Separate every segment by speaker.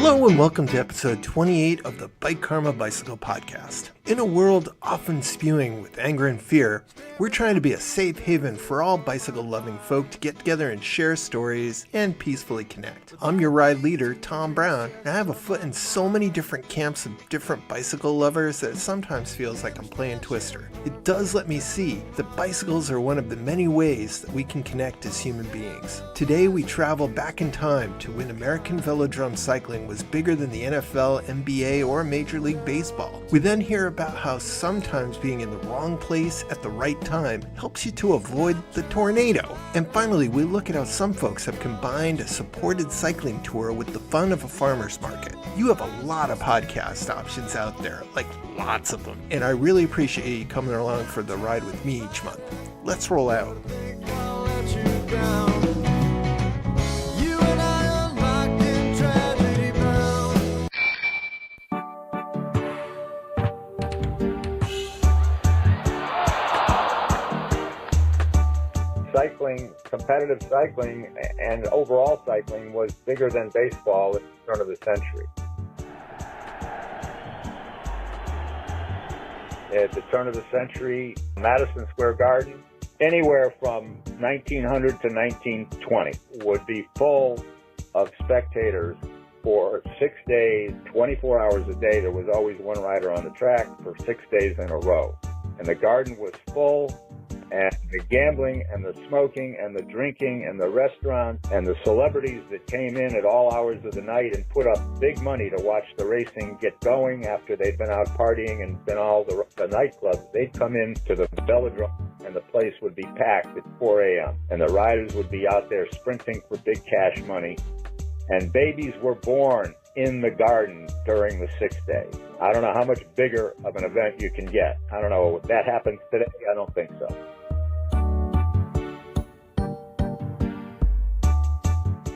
Speaker 1: Hello and welcome to episode 28 of the Bike Karma Bicycle Podcast. In a world often spewing with anger and fear, we're trying to be a safe haven for all bicycle-loving folk to get together and share stories and peacefully connect. I'm your ride leader, Tom Brown, and I have a foot in so many different camps of different bicycle lovers that it sometimes feels like I'm playing Twister. It does let me see that bicycles are one of the many ways that we can connect as human beings. Today we travel back in time to when American Velodrome Cycling was bigger than the NFL, NBA, or Major League Baseball. We then hear about how sometimes being in the wrong place at the right time helps you to avoid the tornado. And finally, we look at how some folks have combined a supported cycling tour with the fun of a farmer's market. You have a lot of podcast options out there, like lots of them, and I really appreciate you coming along for the ride with me each month. Let's roll out.
Speaker 2: Cycling, competitive cycling, and overall cycling was bigger than baseball at the turn of the century. At the turn of the century, Madison Square Garden, anywhere from 1900 to 1920, would be full of spectators for 6 days, 24 hours a day. There was always one rider on the track for 6 days in a row. And the garden was full. And the gambling and the smoking and the drinking and the restaurants and the celebrities that came in at all hours of the night and put up big money to watch the racing get going after they'd been out partying and been all the nightclubs, they'd come in to the velodrome and the place would be packed at 4 a.m. And the riders would be out there sprinting for big cash money. And babies were born in the garden during the 6 days. I don't know how much bigger of an event you can get. I don't know if that happens today. I don't think so.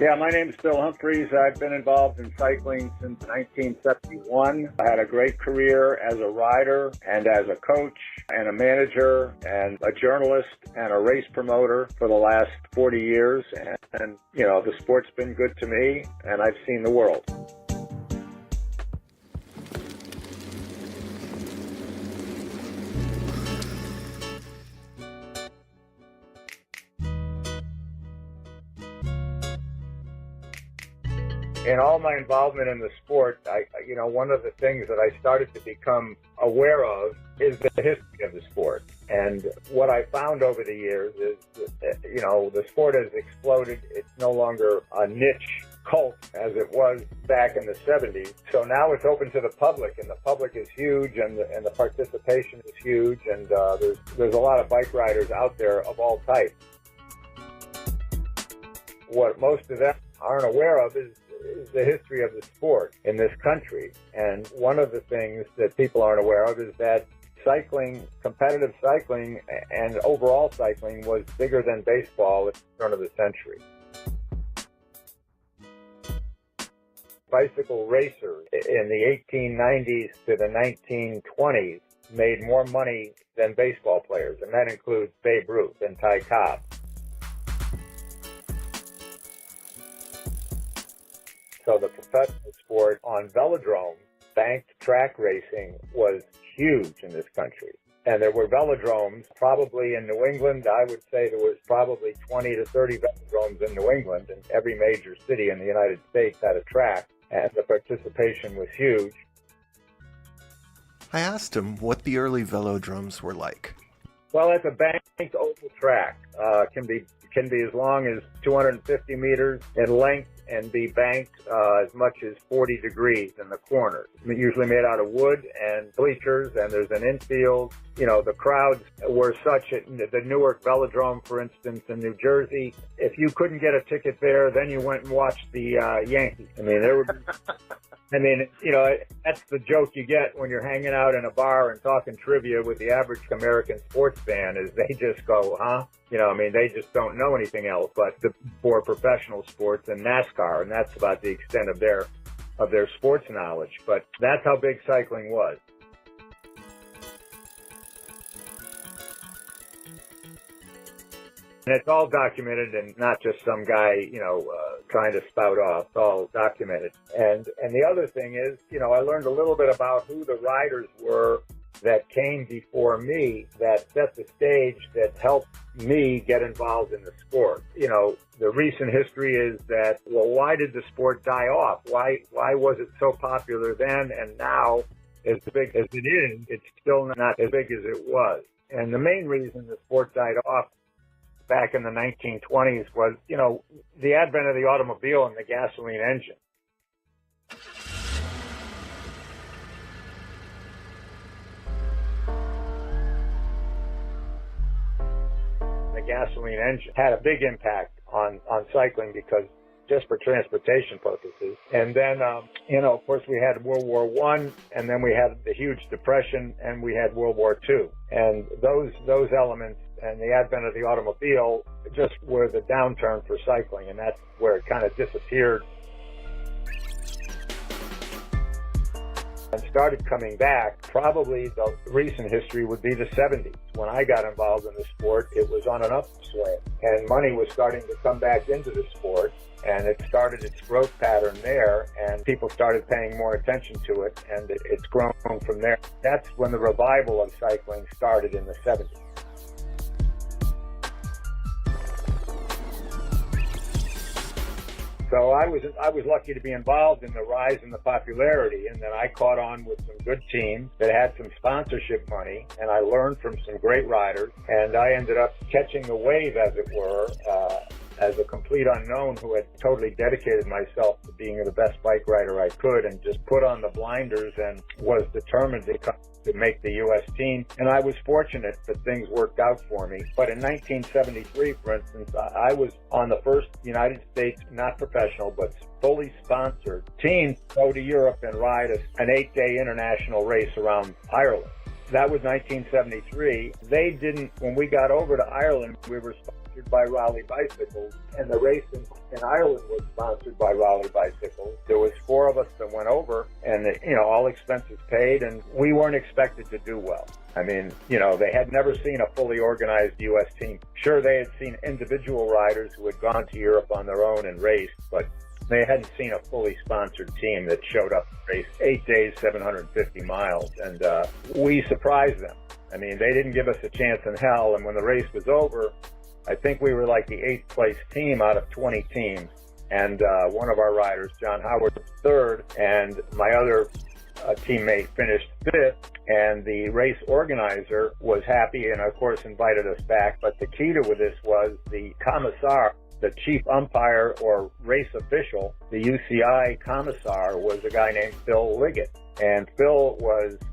Speaker 2: Yeah, my name is Bill Humphreys. I've been involved in cycling since 1971. I had a great career as a rider and as a coach and a manager and a journalist and a race promoter for the last 40 years. And you know, the sport's been good to me, and I've seen the world. In all my involvement in the sport, one of the things that I started to become aware of is the history of the sport. And what I found over the years is that, the sport has exploded. It's no longer a niche cult as it was back in the 70s. So now it's open to the public, and the public is huge, and the participation is huge, and there's a lot of bike riders out there of all types. What most of them aren't aware of is the history of the sport in this country. And one of the things that people aren't aware of is that cycling, competitive cycling, and overall cycling was bigger than baseball at the turn of the century. Bicycle racers in the 1890s to the 1920s made more money than baseball players, and that includes Babe Ruth and Ty Cobb. So the professional sport on velodrome, banked track racing, was huge in this country. And there were velodromes probably in New England. I would say there was probably 20 to 30 velodromes in New England, and every major city in the United States had a track, and the participation was huge.
Speaker 1: I asked him what the early velodromes were like.
Speaker 2: Well, it's a banked oval track. Can be as long as 250 meters in length and be banked as much as 40 degrees in the corners. Usually made out of wood and bleachers, and there's an infield. You know, the crowds were such at the Newark Velodrome, for instance, in New Jersey. If you couldn't get a ticket there, then you went and watched the Yankees. I mean, there would be... that's the joke you get when you're hanging out in a bar and talking trivia with the average American sports fan is they just go, huh? They just don't know anything else but for professional sports and NASCAR, and that's about the extent of their sports knowledge. But that's how big cycling was. And it's all documented, and not just some guy, trying to spout off. It's all documented. And the other thing is, I learned a little bit about who the riders were that came before me that set the stage, that helped me get involved in the sport. The recent history is that, well, why did the sport die off? Why was it so popular then, and now, as big as it is, it's still not as big as it was? And the main reason the sport died off back in the 1920s was, the advent of the automobile and the gasoline engine. The gasoline engine had a big impact on cycling because just for transportation purposes. And then, of course, we had World War I, and then we had the huge depression, and we had World War II. And those elements and the advent of the automobile just were the downturn for cycling, and that's where it kind of disappeared and started coming back. Probably the recent history would be the 70s. When I got involved in the sport, it was on an upswing, and money was starting to come back into the sport, and it started its growth pattern there, and people started paying more attention to it, and it's grown from there. That's when the revival of cycling started in the 70s. So I was lucky to be involved in the rise in the popularity, and then I caught on with some good teams that had some sponsorship money, and I learned from some great riders, and I ended up catching the wave, as it were, as a complete unknown who had totally dedicated myself to being the best bike rider I could, and just put on the blinders and was determined to make the U.S. team. And I was fortunate that things worked out for me. But in 1973, for instance, I was on the first United States, not professional, but fully sponsored team to go to Europe and ride an 8-day international race around Ireland. That was 1973. When we got over to Ireland, we were sponsored by Raleigh Bicycles, and the race in Ireland was sponsored by Raleigh Bicycles. There was 4 of us that went over, and all expenses paid, and we weren't expected to do well. I mean, they had never seen a fully organized U.S. team. Sure, they had seen individual riders who had gone to Europe on their own and raced, but they hadn't seen a fully sponsored team that showed up to race 8 days, 750 miles, and we surprised them. I mean, they didn't give us a chance in hell, and when the race was over, I think we were like the 8th place team out of 20 teams, and one of our riders, John Howard, was 3rd, and my other teammate finished 5th, and the race organizer was happy and, of course, invited us back. But the key to this was the commissar, the chief umpire or race official, the UCI commissar, was a guy named Phil Liggett. And Phil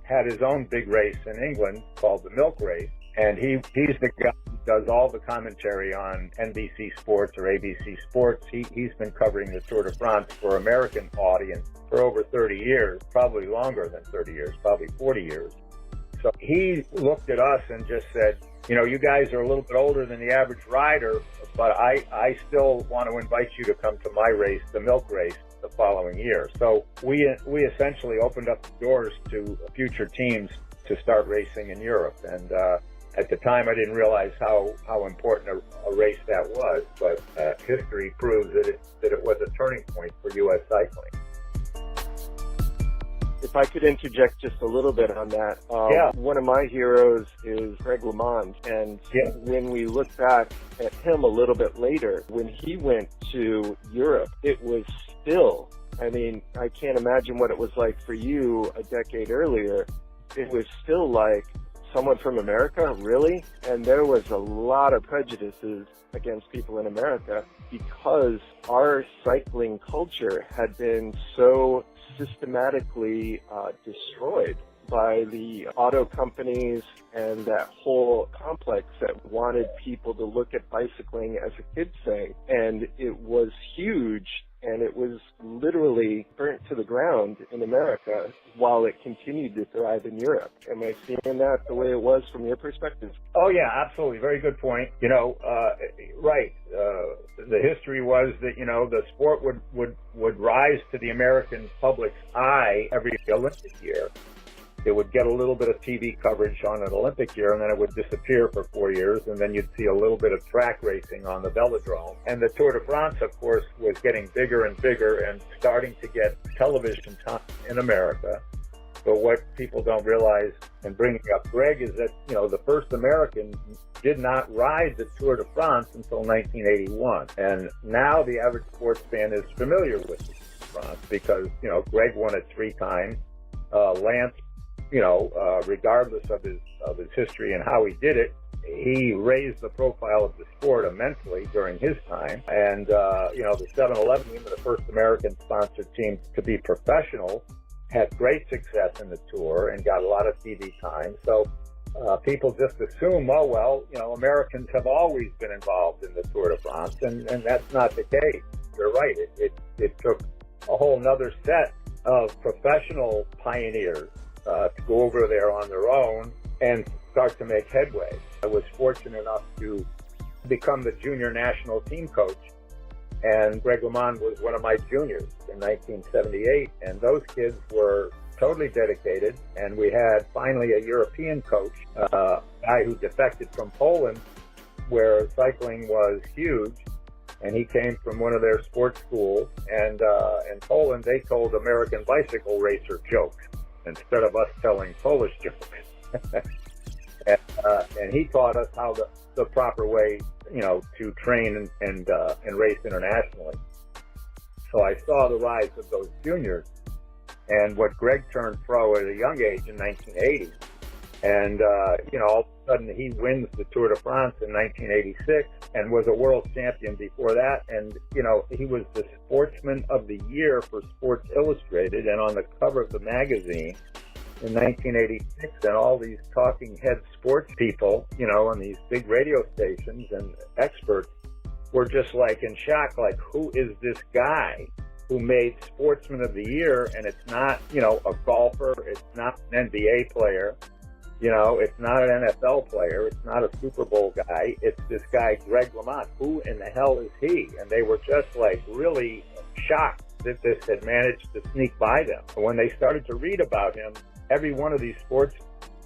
Speaker 2: had his own big race in England called the Milk Race, and he's the guy who does all the commentary on NBC Sports or ABC Sports. He's been covering the Tour de France for American audience for over 30 years, probably longer than 30 years, probably 40 years. So he looked at us and just said, you guys are a little bit older than the average rider, but I still want to invite you to come to my race, the Milk Race, the following year. So we essentially opened up the doors to future teams to start racing in Europe. And at the time, I didn't realize how important a race that was, but history proves that it was a turning point for U.S. cycling.
Speaker 3: If I could interject just a little bit on that, one of my heroes is Greg LeMond, and when we look back at him a little bit later, when he went to Europe, it was still, I can't imagine what it was like for you a decade earlier. It was still like, someone from America, really? And there was a lot of prejudices against people in America because our cycling culture had been so systematically destroyed by the auto companies and that whole complex that wanted people to look at bicycling as a kid's thing. And it was huge, and it was literally burnt to the ground in America while it continued to thrive in Europe. Am I seeing that the way it was from your perspective?
Speaker 2: Oh, yeah, absolutely. Very good point. Right. The history was that, the sport would rise to the American public's eye every Olympic year. It would get a little bit of TV coverage on an Olympic year, and then it would disappear for 4 years, and then you'd see a little bit of track racing on the Velodrome. And the Tour de France, of course, was getting bigger and bigger and starting to get television time in America. But what people don't realize, and bringing up Greg, is that, the first American did not ride the Tour de France until 1981. And now the average sports fan is familiar with the Tour de France because, Greg won it 3 times. Lance, regardless of his history and how he did it, he raised the profile of the sport immensely during his time. And, the 7-Eleven team, the first American sponsored team to be professional, had great success in the Tour and got a lot of TV time. So people just assume, Americans have always been involved in the Tour de France, and that's not the case. You're right. It took a whole nother set of professional pioneers to go over there on their own and start to make headway. I was fortunate enough to become the junior national team coach, and Greg LeMond was one of my juniors in 1978, and those kids were totally dedicated, and we had finally a European coach, a guy who defected from Poland, where cycling was huge, and he came from one of their sports schools, and in Poland they told American bicycle racer jokes instead of us telling Polish jokes. And he taught us how the proper way, to train and race internationally. So I saw the rise of those juniors, and what Greg turned pro at a young age in 1980, and all of a sudden he wins the Tour de France in 1986 and was a world champion before that, and he was the Sportsman of the Year for Sports Illustrated and on the cover of the magazine in 1986, and all these talking head sports people, on these big radio stations and experts were just like in shock, like, who is this guy who made Sportsman of the Year? And it's not, a golfer, it's not an NBA player, it's not an NFL player, it's not a Super Bowl guy, it's this guy, Greg LeMond. Who in the hell is he? And they were just like really shocked that this had managed to sneak by them. And when they started to read about him, every one of these sports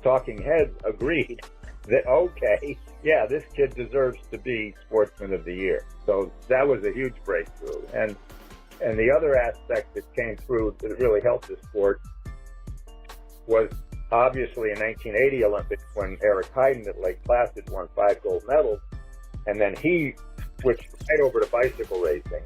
Speaker 2: talking heads agreed that, okay, yeah, this kid deserves to be Sportsman of the Year. So that was a huge breakthrough. And the other aspect that came through that really helped the sport was obviously in 1980 Olympics when Eric Heiden at Lake Placid won 5 gold medals. And then he switched right over to bicycle racing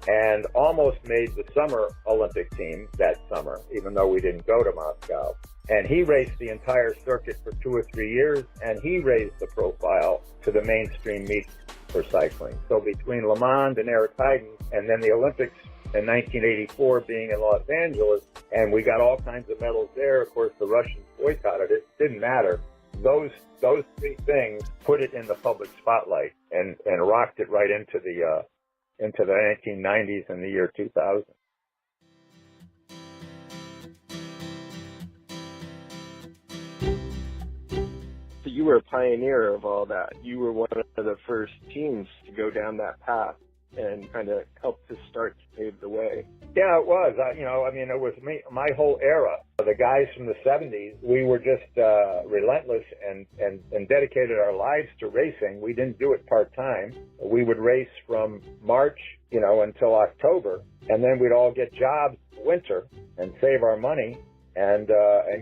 Speaker 2: and almost made the summer Olympic team that summer, even though we didn't go to Moscow. And he raced the entire circuit for 2 or 3 years, and he raised the profile to the mainstream meets for cycling. So between LeMond and Eric Heiden, and then the Olympics in 1984 being in Los Angeles, and we got all kinds of medals there. Of course, the Russians boycotted it. Didn't matter. Those 3 things put it in the public spotlight and rocked it right into the 1990s and the year 2000.
Speaker 3: So you were a pioneer of all that. You were one of the first teams to go down that path and kind of help to start to pave the way.
Speaker 2: Yeah, it was. It was my whole era. The guys from the 70s, we were just relentless and dedicated our lives to racing. We didn't do it part-time. We would race from March, until October, and then we'd all get jobs winter and save our money and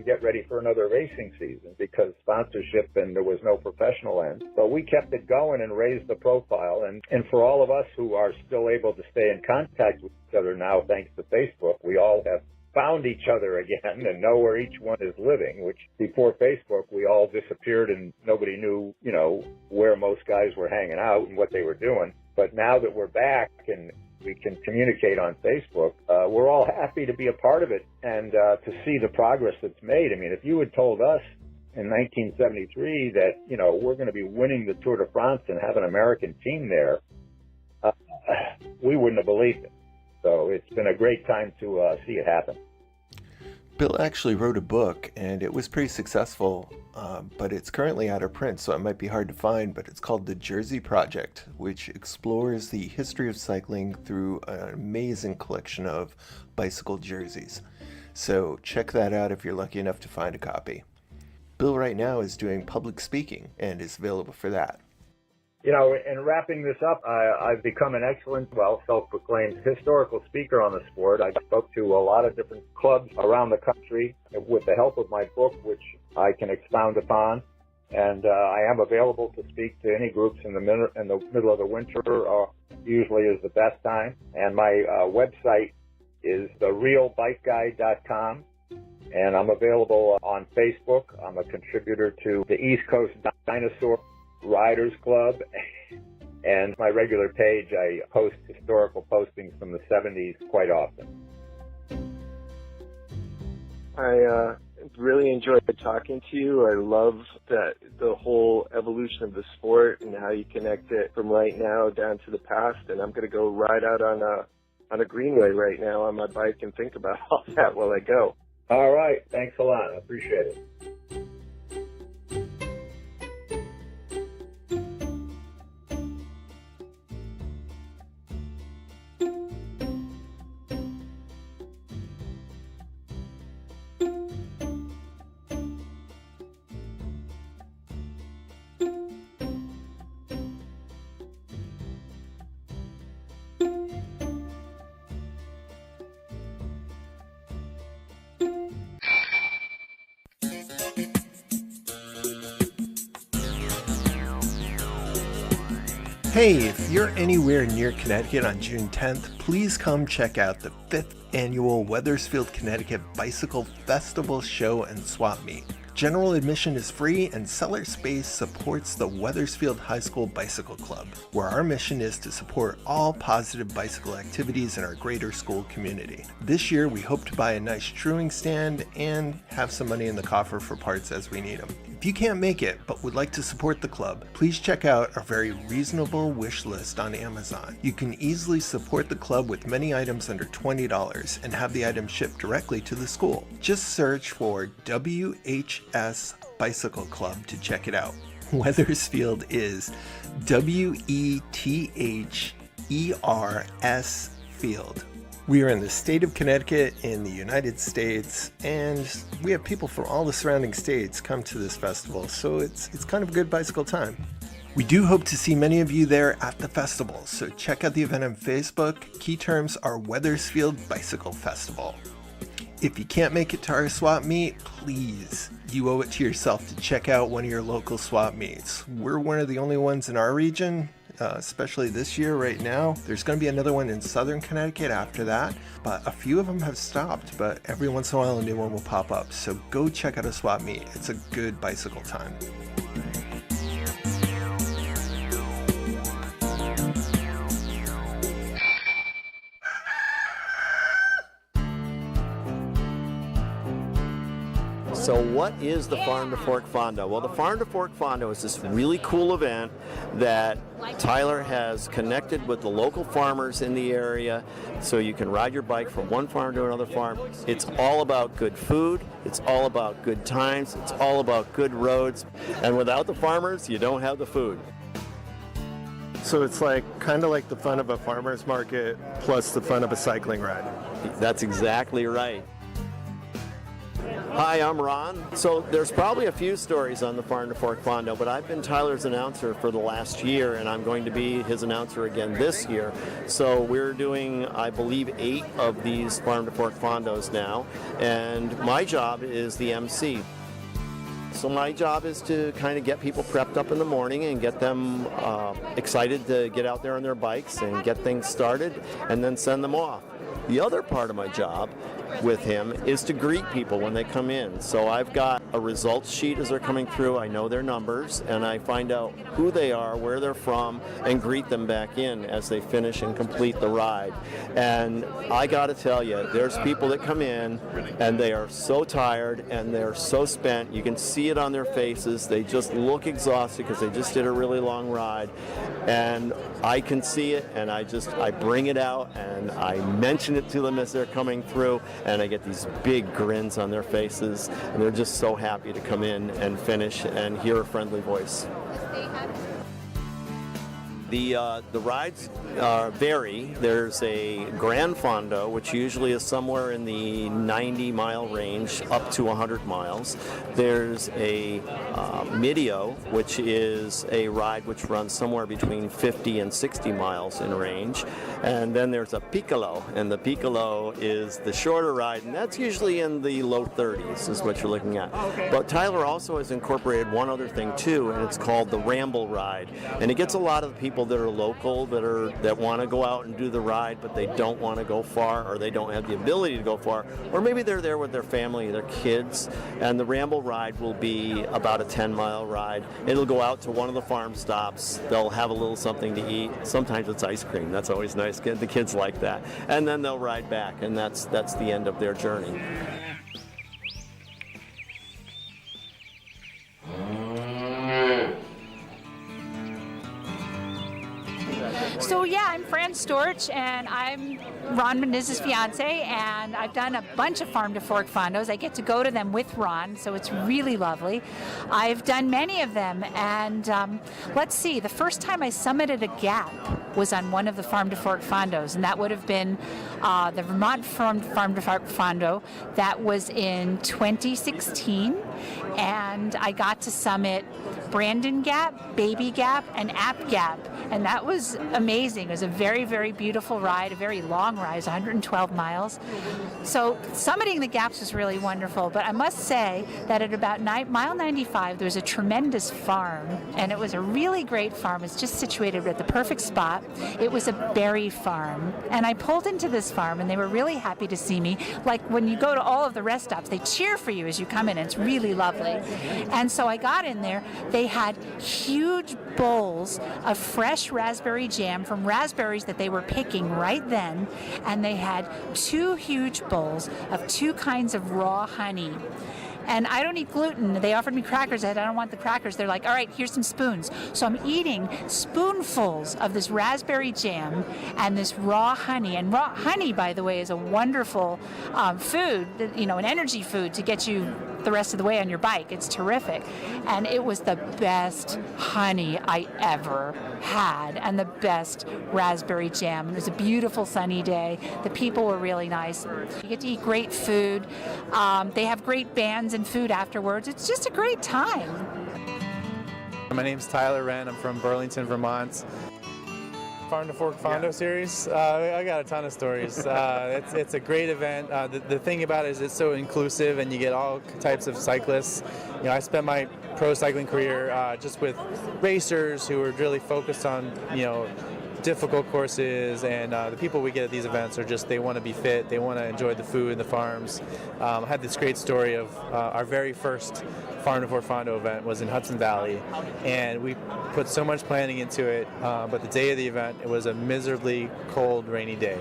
Speaker 2: get ready for another racing season because sponsorship and there was no professional end. So we kept it going and raised the profile. And for all of us who are still able to stay in contact with each other now, thanks to Facebook, we all have found each other again and know where each one is living, which before Facebook, we all disappeared and nobody knew, where most guys were hanging out and what they were doing. But now that we're back and we can communicate on Facebook, we're all happy to be a part of it and to see the progress that's made. I mean, if you had told us in 1973 that, we're going to be winning the Tour de France and have an American team there, we wouldn't have believed it. So it's been a great time to see it happen.
Speaker 1: Bill actually wrote a book, and it was pretty successful, but it's currently out of print, so it might be hard to find, but it's called The Jersey Project, which explores the history of cycling through an amazing collection of bicycle jerseys. So check that out if you're lucky enough to find a copy. Bill right now is doing public speaking and is available for that.
Speaker 2: You know, in wrapping this up, I've become an excellent, self-proclaimed historical speaker on the sport. I spoke to a lot of different clubs around the country with the help of my book, which I can expound upon. And I am available to speak to any groups in the middle of the winter, usually is the best time. And my website is therealbikeguide.com. And I'm available on Facebook. I'm a contributor to the East Coast Dinosaur Riders Club, and my regular page, I post historical postings from the 70s quite often.
Speaker 3: I really enjoyed talking to you. I love the whole evolution of the sport and how you connect it from right now down to the past. And I'm going to go ride out on a greenway right now on my bike and think about all that while I go.
Speaker 2: All right. Thanks a lot. I appreciate it.
Speaker 1: Hey, if you're anywhere near Connecticut on June 10th, please come check out the 5th annual Wethersfield, Connecticut Bicycle Festival Show and Swap Meet. General admission is free and Cellar Space supports the Wethersfield High School Bicycle Club, where our mission is to support all positive bicycle activities in our greater school community. This year, we hope to buy a nice truing stand and have some money in the coffer for parts as we need them. If you can't make it but would like to support the club, please check out our very reasonable wish list on Amazon. You can easily support the club with many items under $20 and have the items shipped directly to the school. Just search for WHS Bicycle Club to check it out. Wethersfield is WETHERS Field. We are in the state of Connecticut in the United States, and we have people from all the surrounding states come to this festival, so it's kind of a good bicycle time. We do hope to see many of you there at the festival, so check out the event on Facebook. Key terms are Wethersfield Bicycle Festival. If you can't make it to our swap meet, please, you owe it to yourself to check out one of your local swap meets. We're one of the only ones in our region, especially this year right now. There's going to be another one in southern Connecticut after that, but a few of them have stopped, but every once in a while a new one will pop up. So go check out a swap meet. It's a good bicycle time.
Speaker 4: So what is the Farm to Fork Fondo? Well, the Farm to Fork Fondo is this really cool event that Tyler has connected with the local farmers in the area so you can ride your bike from one farm to another farm. It's all about good food, it's all about good times, it's all about good roads, and without the farmers, you don't have the food.
Speaker 1: So it's kind of like the fun of a farmer's market plus the fun of a cycling ride.
Speaker 4: That's exactly right. Hi, I'm Ron. So there's probably a few stories on the Farm to Fork Fondo, but I've been Tyler's announcer for the last year, and I'm going to be his announcer again this year. So we're doing, I believe, 8 of these Farm to Fork Fondos now, and my job is the MC. So my job is to kind of get people prepped up in the morning and get them excited to get out there on their bikes and get things started and then send them off. The other part of my job with him is to greet people when they come in. So I've got a results sheet as they're coming through. I know their numbers, and I find out who they are, where they're from, and greet them back in as they finish and complete the ride. And I got to tell you, there's people that come in, and they are so tired, and they're so spent. You can see it on their faces. They just look exhausted because they just did a really long ride. And I can see it, and I bring it out, and I mention it to them as they're coming through, and I get these big grins on their faces, and they're just so happy to come in and finish and hear a friendly voice. The rides vary. There's a Grand Fondo, which usually is somewhere in the 90-mile range, up to 100 miles. There's a Micheal, which is a ride which runs somewhere between 50 and 60 miles in range. And then there's a Piccolo, and the Piccolo is the shorter ride, and that's usually in the low 30s is what you're looking at. But Tyler also has incorporated one other thing too, and it's called the Ramble Ride. And it gets a lot of people that are local, that want to go out and do the ride, but they don't want to go far, or they don't have the ability to go far, or maybe they're there with their family, their kids. And the Ramble Ride will be about a 10-mile ride. It'll go out to one of the farm stops. They'll have a little something to eat. Sometimes it's ice cream. That's always nice. The kids like that. And then they'll ride back, and that's the end of their journey.
Speaker 5: So yeah, I'm Fran Storch, and I'm Ron Menez's fiance, and I've done a bunch of Farm to Fork Fondos. I get to go to them with Ron, so it's really lovely. I've done many of them, and let's see, the first time I summited a gap was on one of the Farm to Fork Fondos, and that would have been the Vermont Farm to Fork Fondo. That was in 2016, and I got to summit Brandon Gap, Baby Gap, and App Gap, and that was amazing. It was a very, very beautiful ride, a very long ride, 112 miles. So summiting the gaps was really wonderful, but I must say that at about mile 95, there was a tremendous farm, and it was a really great farm. It's just situated at the perfect spot. It was a berry farm, and I pulled into this farm, and they were really happy to see me. Like when you go to all of the rest stops, they cheer for you as you come in, and it's really lovely. And so I got in there. They had huge bowls of fresh raspberry jam from raspberries that they were picking right then, and they had 2 huge bowls of 2 kinds of raw honey. And I don't eat gluten. They offered me crackers. I said, I don't want the crackers. They're like, all right, here's some spoons. So I'm eating spoonfuls of this raspberry jam and this raw honey. And raw honey, by the way, is a wonderful food, an energy food to get you the rest of the way on your bike. It's terrific. And it was the best honey I ever had, and the best raspberry jam. It was a beautiful sunny day. The people were really nice. You get to eat great food. They have great bands and food afterwards. It's just a great time.
Speaker 6: My name's Tyler Wren. I'm from Burlington, Vermont. Farm to Fork Fondo series. I got a ton of stories. It's a great event. The thing about it is it's so inclusive, and you get all types of cyclists. I spent my pro cycling career just with racers who are really focused on difficult courses, and the people we get at these events are just, they want to be fit, they want to enjoy the food and the farms. I had this great story of our very first Farm to Fork Fondo event was in Hudson Valley, and we put so much planning into it, but the day of the event, it was a miserably cold, rainy day.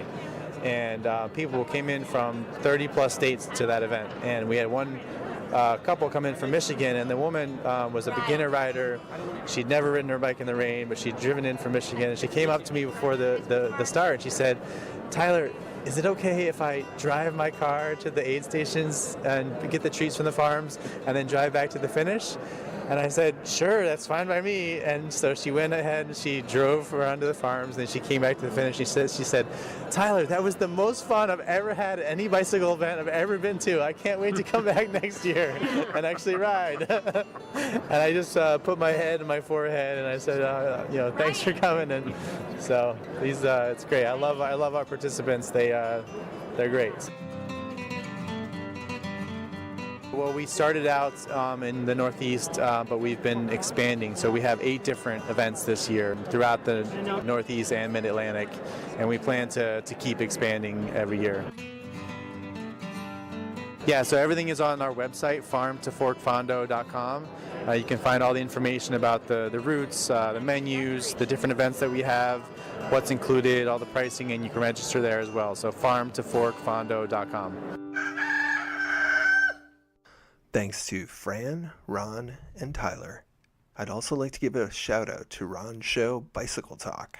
Speaker 6: And people came in from 30 plus states to that event, and we had one couple come in from Michigan, and the woman was a beginner rider. She'd never ridden her bike in the rain, but she'd driven in from Michigan, and she came up to me before the start, and she said, Tyler, is it okay if I drive my car to the aid stations and get the treats from the farms and then drive back to the finish? And I said, sure, that's fine by me. And so she went ahead and she drove around to the farms, and then she came back to the finish. She said, Tyler, that was the most fun I've ever had at any bicycle event I've ever been to. I can't wait to come back next year and actually ride. And I just put my head in my forehead, and I said, thanks for coming. And so it's great. I love our participants. They're great. Well, we started out in the Northeast, but we've been expanding. So we have 8 different events this year throughout the Northeast and Mid-Atlantic, and we plan to keep expanding every year. Yeah, so everything is on our website, farmtoforkfondo.com. You can find all the information about the routes, the menus, the different events that we have, what's included, all the pricing, and you can register there as well. So farmtoforkfondo.com.
Speaker 1: Thanks to Fran, Ron, and Tyler. I'd also like to give a shout out to Ron's show, Bicycle Talk.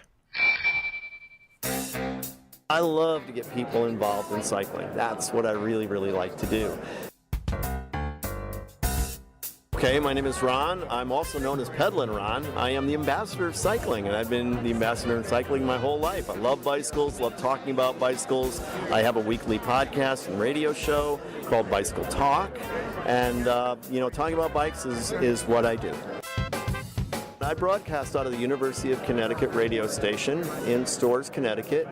Speaker 4: I love to get people involved in cycling. That's what I really, really like to do. Okay, my name is Ron. I'm also known as Pedalin Ron. I am the ambassador of cycling, and I've been the ambassador of cycling my whole life. I love bicycles, love talking about bicycles. I have a weekly podcast and radio show called Bicycle Talk, and talking about bikes is what I do. I broadcast out of the University of Connecticut radio station in Storrs, Connecticut.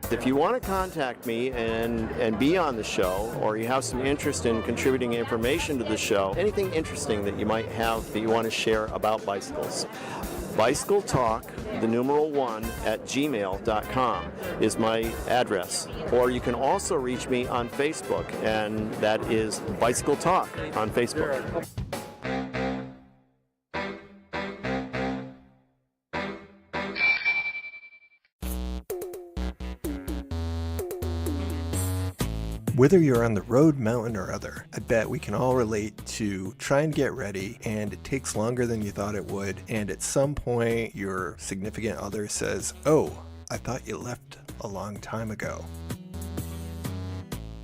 Speaker 4: If you want to contact me and be on the show, or you have some interest in contributing information to the show, anything interesting that you might have that you want to share about bicycles, Bicycle Talk, the numeral 1 at gmail.com is my address. Or you can also reach me on Facebook, and that is Bicycle Talk on Facebook.
Speaker 1: Whether you're on the road, mountain, or other, I bet we can all relate to trying to get ready and it takes longer than you thought it would, and at some point your significant other says, "Oh, I thought you left a long time ago."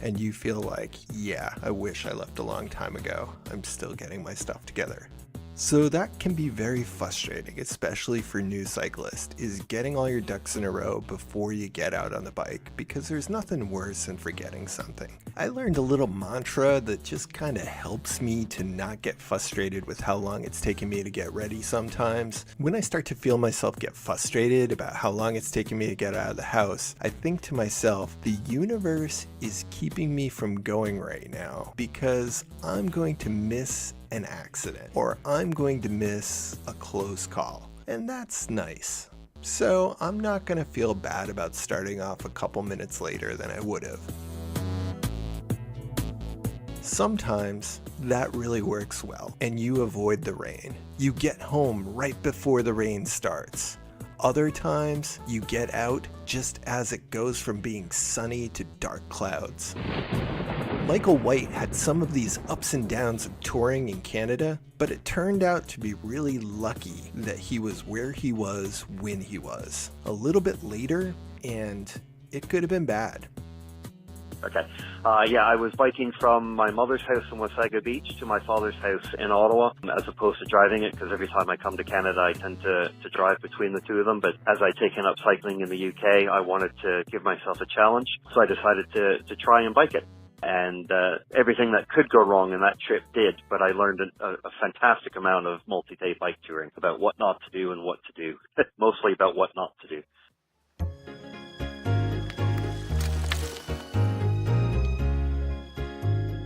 Speaker 1: And you feel like, yeah, I wish I left a long time ago. I'm still getting my stuff together. So that can be very frustrating, especially for new cyclists, is getting all your ducks in a row before you get out on the bike, because there's nothing worse than forgetting something. I learned a little mantra that just kind of helps me to not get frustrated with how long it's taking me to get ready sometimes. When I start to feel myself get frustrated about how long it's taking me to get out of the house, I think to myself, the universe is keeping me from going right now because I'm going to miss an accident, or I'm going to miss a close call, and that's nice. So I'm not going to feel bad about starting off a couple minutes later than I would have. Sometimes that really works well, and you avoid the rain. You get home right before the rain starts. Other times, you get out just as it goes from being sunny to dark clouds. Michael White had some of these ups and downs of touring in Canada, but it turned out to be really lucky that he was where he was when he was. A little bit later, and it could have been bad.
Speaker 7: Okay. I was biking from my mother's house in Wasaga Beach to my father's house in Ottawa, as opposed to driving it, because every time I come to Canada, I tend to drive between the two of them. But as I'd taken up cycling in the UK, I wanted to give myself a challenge, so I decided to try and bike it. And everything that could go wrong in that trip did, but I learned a fantastic amount of multi-day bike touring about what not to do and what to do, mostly about what not to do.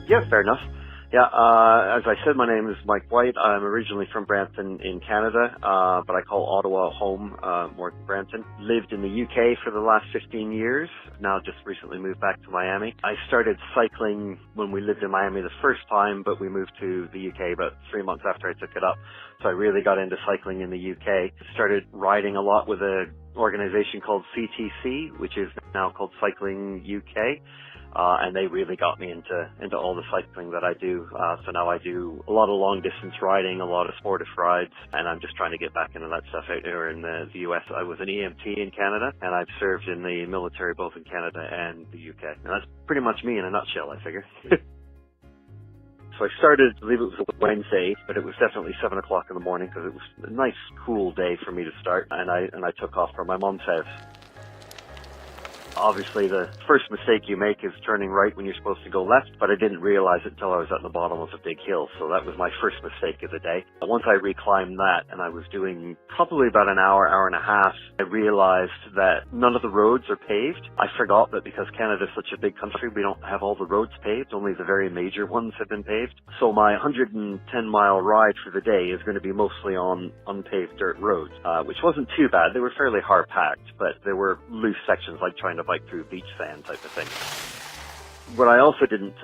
Speaker 7: Yeah, fair enough. Yeah, as I said, my name is Mike White. I'm originally from Brampton in Canada, but I call Ottawa home more than Brampton. Lived in the UK for the last 15 years. Now just recently moved back to Miami. I started cycling when we lived in Miami the first time, but we moved to the UK about 3 months after I took it up. So I really got into cycling in the UK. Started riding a lot with an organization called CTC, which is now called Cycling UK. And they really got me into all the cycling that I do. So now I do a lot of long distance riding, a lot of sportive rides, and I'm just trying to get back into that stuff out here in the US. I was an EMT in Canada, and I've served in the military both in Canada and the UK. And that's pretty much me in a nutshell, I figure. So I started, I believe it was a Wednesday, but it was definitely 7 o'clock in the morning because it was a nice, cool day for me to start. And I took off from my mom's house. Obviously, the first mistake you make is turning right when you're supposed to go left, but I didn't realize it until I was at the bottom of a big hill, so that was my first mistake of the day. Once I reclimbed that, and I was doing probably about an hour, hour and a half, I realized that none of the roads are paved. I forgot that because Canada's such a big country, we don't have all the roads paved, only the very major ones have been paved. So my 110-mile ride for the day is going to be mostly on unpaved dirt roads, which wasn't too bad. They were fairly hard-packed, but there were loose sections like trying to bike through beach sand type of thing. What I also didn't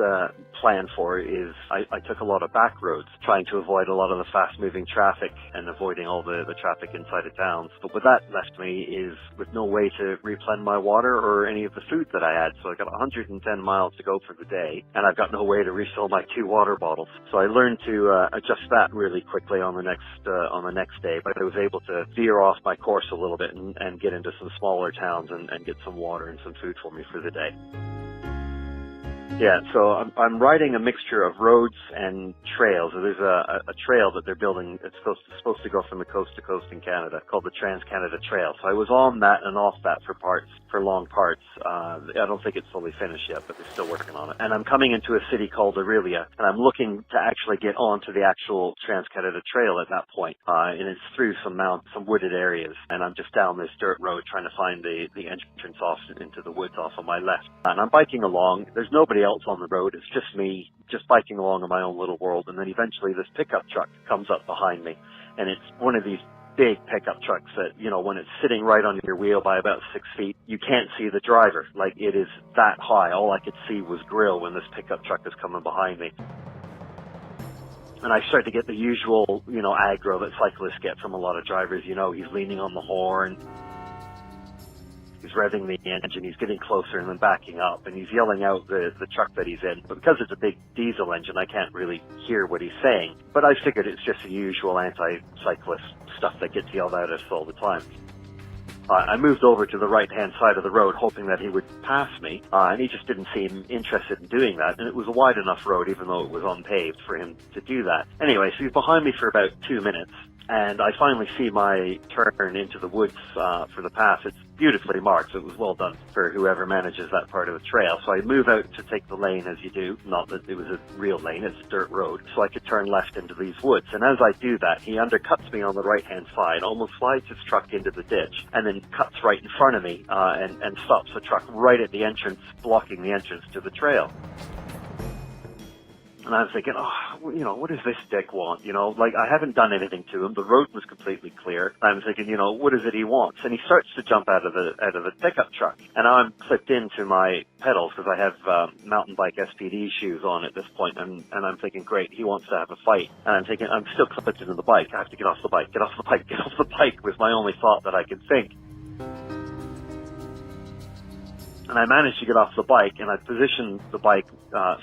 Speaker 7: plan for is I took a lot of back roads, trying to avoid a lot of the fast-moving traffic and avoiding all the traffic inside of towns. But what that left me is with no way to replenish my water or any of the food that I had. So I got 110 miles to go for the day, and I've got no way to refill my 2 water bottles. So I learned to adjust that really quickly on the next day. But I was able to veer off my course a little bit and get into some smaller towns and get some water and some food for me for the day. Yeah, so I'm riding a mixture of roads and trails. There's a trail that they're building. It's supposed to go from the coast to coast in Canada, called the Trans-Canada Trail. So I was on that and off that for long parts. I don't think it's fully finished yet, but they're still working on it. And I'm coming into a city called Aurelia, and I'm looking to actually get onto the actual Trans-Canada Trail at that point. And it's through some wooded areas, and I'm just down this dirt road trying to find the entrance off into the woods off on my left. And I'm biking along. There's nobody else on the road. It's just me, just biking along in my own little world. And then eventually this pickup truck comes up behind me, and it's one of these big pickup trucks that, you know, when it's sitting right on your wheel by about 6 feet, you can't see the driver. Like, it is that high. All I could see was grill when this pickup truck is coming behind me. And I start to get the usual, you know, aggro that cyclists get from a lot of drivers. You know, he's leaning on the horn, he's revving the engine, he's getting closer and then backing up, and he's yelling out the truck that he's in. But because it's a big diesel engine, I can't really hear what he's saying. But I figured it's just the usual anti-cyclist stuff that gets yelled at us all the time. I moved over to the right-hand side of the road, hoping that he would pass me, and he just didn't seem interested in doing that. And it was a wide enough road, even though it was unpaved, for him to do that. Anyway, so he's behind me for about 2 minutes, and I finally see my turn into the woods for the pass. It's beautifully marked, so it was well done for whoever manages that part of the trail. So I move out to take the lane, as you do. Not that it was a real lane, it's a dirt road, so I could turn left into these woods. And as I do that, he undercuts me on the right-hand side, almost slides his truck into the ditch, and then cuts right in front of me and stops the truck right at the entrance, blocking the entrance to the trail. And I was thinking, oh, you know, what does this dick want? You know, like, I haven't done anything to him. The road was completely clear. I'm thinking, you know, what is it he wants? And he starts to jump out of the pickup truck. And I'm clipped into my pedals because I have mountain bike SPD shoes on at this point. And I'm thinking, great, he wants to have a fight. And I'm thinking, I'm still clipped into the bike. I have to get off the bike, get off the bike, get off the bike was my only thought that I could think. And I managed to get off the bike, and I positioned the bike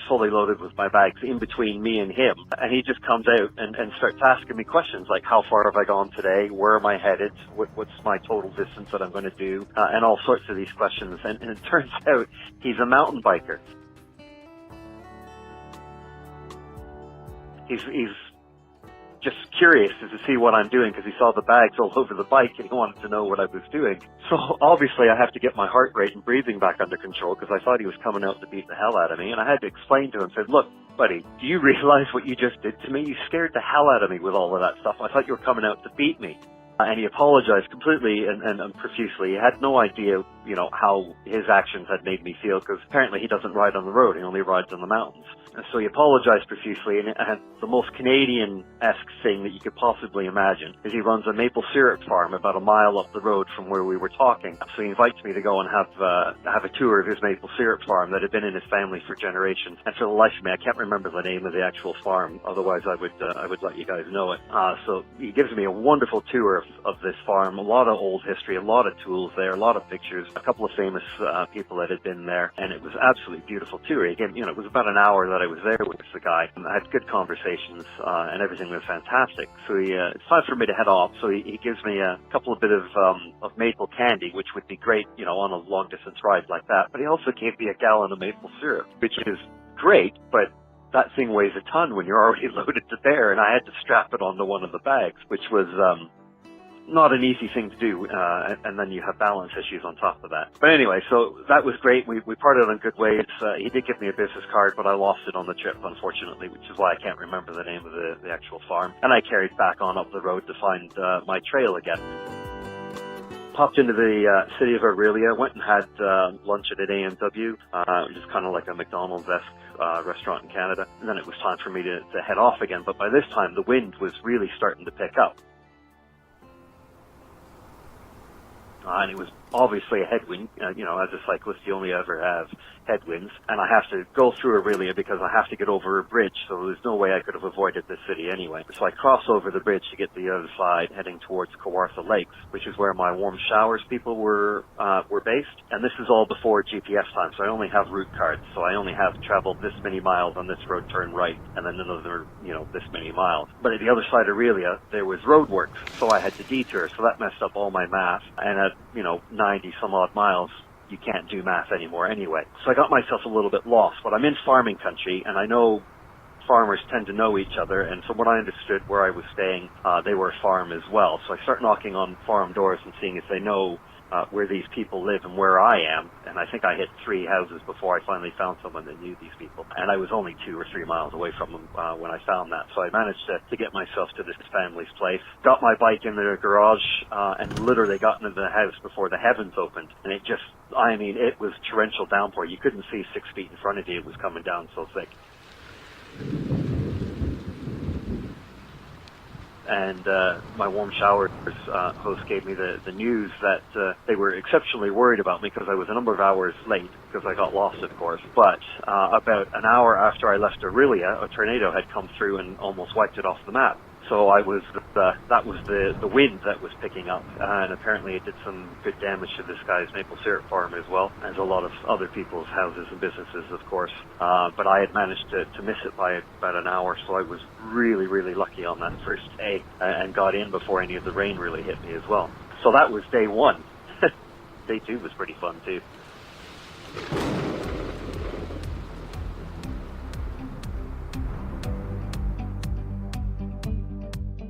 Speaker 7: fully loaded with my bags in between me and him. And he just comes out and starts asking me questions like, how far have I gone today? Where am I headed? What's my total distance that I'm going to do? And all sorts of these questions. And it turns out he's a mountain biker. He's just curious to see what I'm doing because he saw the bags all over the bike and he wanted to know what I was doing. So obviously I have to get my heart rate and breathing back under control because I thought he was coming out to beat the hell out of me. And I had to explain to him, said, look, buddy, do you realize what you just did to me? You scared the hell out of me with all of that stuff. I thought you were coming out to beat me. And he apologized completely and profusely. He had no idea, you know, how his actions had made me feel because apparently he doesn't ride on the road. He only rides on the mountains. And so he apologized profusely, and the most Canadian-esque thing that you could possibly imagine is he runs a maple syrup farm about a mile up the road from where we were talking. So he invites me to go and have a tour of his maple syrup farm that had been in his family for generations. And for the life of me, I can't remember the name of the actual farm. Otherwise, I would let you guys know it. So he gives me a wonderful tour of this farm, a lot of old history, a lot of tools there, a lot of pictures, a couple of famous people that had been there, and it was absolutely beautiful tour. Again, you know, it was about an hour that I was there with the guy, and I had good conversations, and everything was fantastic. So it's time for me to head off, so he gives me a couple of bit of maple candy, which would be great, you know, on a long distance ride like that, but he also gave me a gallon of maple syrup, which is great, but that thing weighs a ton when you're already loaded to bear, and I had to strap it onto one of the bags, which was not an easy thing to do, and then you have balance issues on top of that. But anyway, so that was great. We parted on good ways. He did give me a business card, but I lost it on the trip, unfortunately, which is why I can't remember the name of the actual farm. And I carried back on up the road to find my trail again. Popped into the city of Aurelia, went and had lunch at an AMW, which is kind of like a McDonald's-esque restaurant in Canada. And then it was time for me to head off again. But by this time, the wind was really starting to pick up. And it was obviously a headwind. You know, as a cyclist, you only ever have headwinds. And I have to go through Aurelia because I have to get over a bridge, so there's no way I could have avoided this city anyway. So I cross over the bridge to get to the other side, heading towards Kawartha Lakes, which is where my warm showers people were based. And this is all before GPS time, so I only have route cards. So I only have traveled this many miles on this road, turn right, and then another, you know, this many miles. But at the other side of Aurelia, there was roadworks, so I had to detour. So that messed up all my math. And at, you know, 90 some odd miles you can't do math anymore anyway. So I got myself a little bit lost, but I'm in farming country, and I know farmers tend to know each other, and from what I understood where I was staying, they were a farm as well. So I start knocking on farm doors and seeing if they know where these people live and where I am, and I think I hit 3 houses before I finally found someone that knew these people, and I was only 2 or 3 miles away from them when I found that. So I managed to get myself to this family's place, got my bike in their garage, and literally got into the house before the heavens opened, and it just, I mean, it was torrential downpour. You couldn't see 6 feet in front of you. It was coming down so thick. And my warm showers host gave me the news that they were exceptionally worried about me because I was a number of hours late because I got lost, of course. But about an hour after I left Aurelia, a tornado had come through and almost wiped it off the map. So I was that was the wind that was picking up, and apparently it did some good damage to this guy's maple syrup farm as well as a lot of other people's houses and businesses, of course. But I had managed to miss it by about an hour, so I was really, really lucky on that first day and got in before any of the rain really hit me as well. So that was day 1. Day 2 was pretty fun too.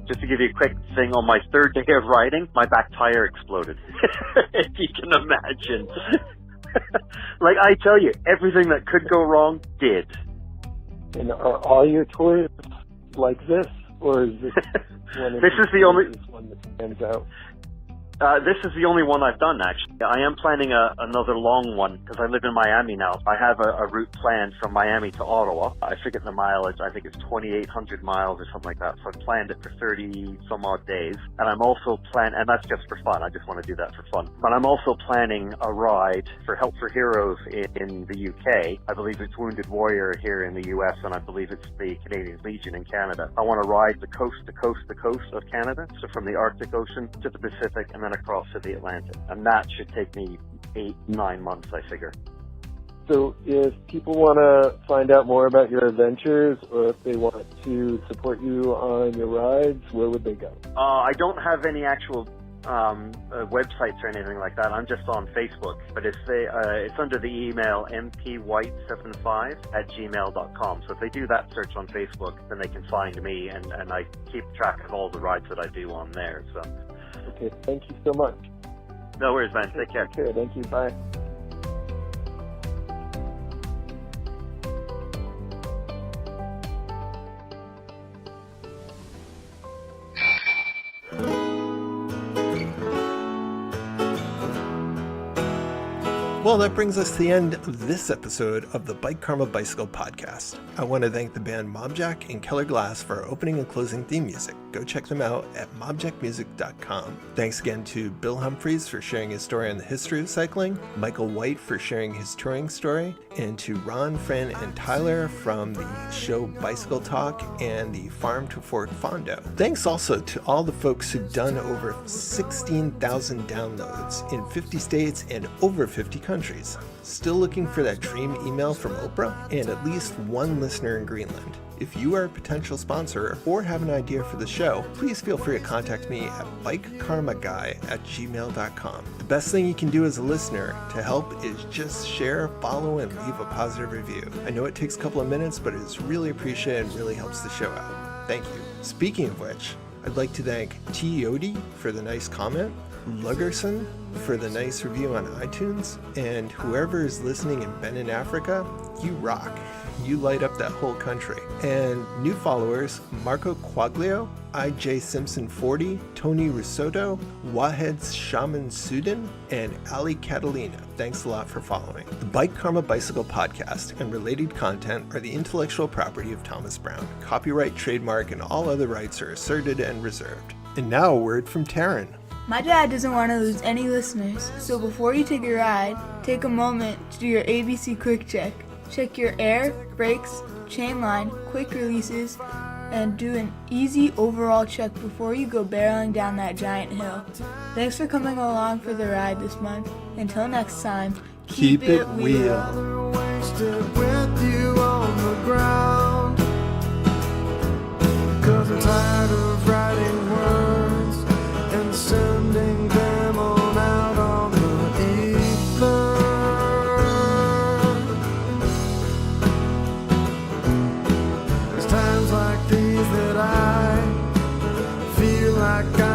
Speaker 7: Just to give you a quick thing, on my 3rd day of riding, my back tire exploded. If you can imagine. Like, I tell you, everything that could go wrong did.
Speaker 3: And are all your tours like this, or is this one?
Speaker 7: This is the only
Speaker 3: one that stands out.
Speaker 7: This is the only one I've done, actually. I am planning another long one because I live in Miami now. I have a route planned from Miami to Ottawa. I forget the mileage. I think it's 2,800 miles or something like that. So I've planned it for 30 some odd days. And I'm also and that's just for fun. I just want to do that for fun. But I'm also planning a ride for Help for Heroes in the UK. I believe it's Wounded Warrior here in the US, and I believe it's the Canadian Legion in Canada. I want to ride the coast to coast to coast of Canada. So from the Arctic Ocean to the Pacific and then across to the Atlantic. And that should take me 8-9 months, I figure.
Speaker 3: So if people want to find out more about your adventures, or if they want to support you on your rides, where would they go?
Speaker 7: I don't have any actual websites or anything like that. I'm just on Facebook, but it's under the email mpwhite75@gmail.com. So if they do that search on Facebook, then they can find me, and I keep track of all the rides that I do on there. So.
Speaker 3: Okay, thank you so much.
Speaker 7: No worries, man. Take care.
Speaker 3: Okay, thank you. Bye.
Speaker 1: Well, that brings us to the end of this episode of the Bike Karma Bicycle Podcast. I want to thank the band Mobjack and Keller Glass for our opening and closing theme music. Go check them out at mobjackmusic.com. Thanks again to Bill Humphreys for sharing his story on the history of cycling, Michael White for sharing his touring story, and to Ron, Fran, and Tyler from the show Bicycle Talk and the Farm to Fork Fondo. Thanks also to all the folks who've done over 16,000 downloads in 50 states and over 50 countries. Still looking for that dream email from Oprah? And at least one listener in Greenland. If you are a potential sponsor or have an idea for the show, please feel free to contact me at bikekarmaguy@gmail.com. The best thing you can do as a listener to help is just share, follow, and leave a positive review. I know it takes a couple of minutes, but it is really appreciated and really helps the show out. Thank you. Speaking of which, I'd like to thank T. Yodi for the nice comment, Luggerson for the nice review on iTunes, and whoever is listening in Benin, Africa, you rock. You light up that whole country. And new followers, Marco Quaglio, IJ Simpson 40, Tony Risotto, Wahed Shaman Sudan, and Ali Catalina. Thanks a lot for following. The Bike Karma Bicycle Podcast and related content are the intellectual property of Thomas Brown. Copyright, trademark, and all other rights are asserted and reserved. And now a word from Taryn.
Speaker 8: My dad doesn't want to lose any listeners, so before you take a ride, take a moment to do your ABC Quick Check. Check your air, brakes, chain line, quick releases, and do an easy overall check before you go barreling down that giant hill. Thanks for coming along for the ride this month. Until next time, keep it wheel.
Speaker 9: Wasted with you on the ground, 'cause I'm tired of writing words and sending them on out on the ether. like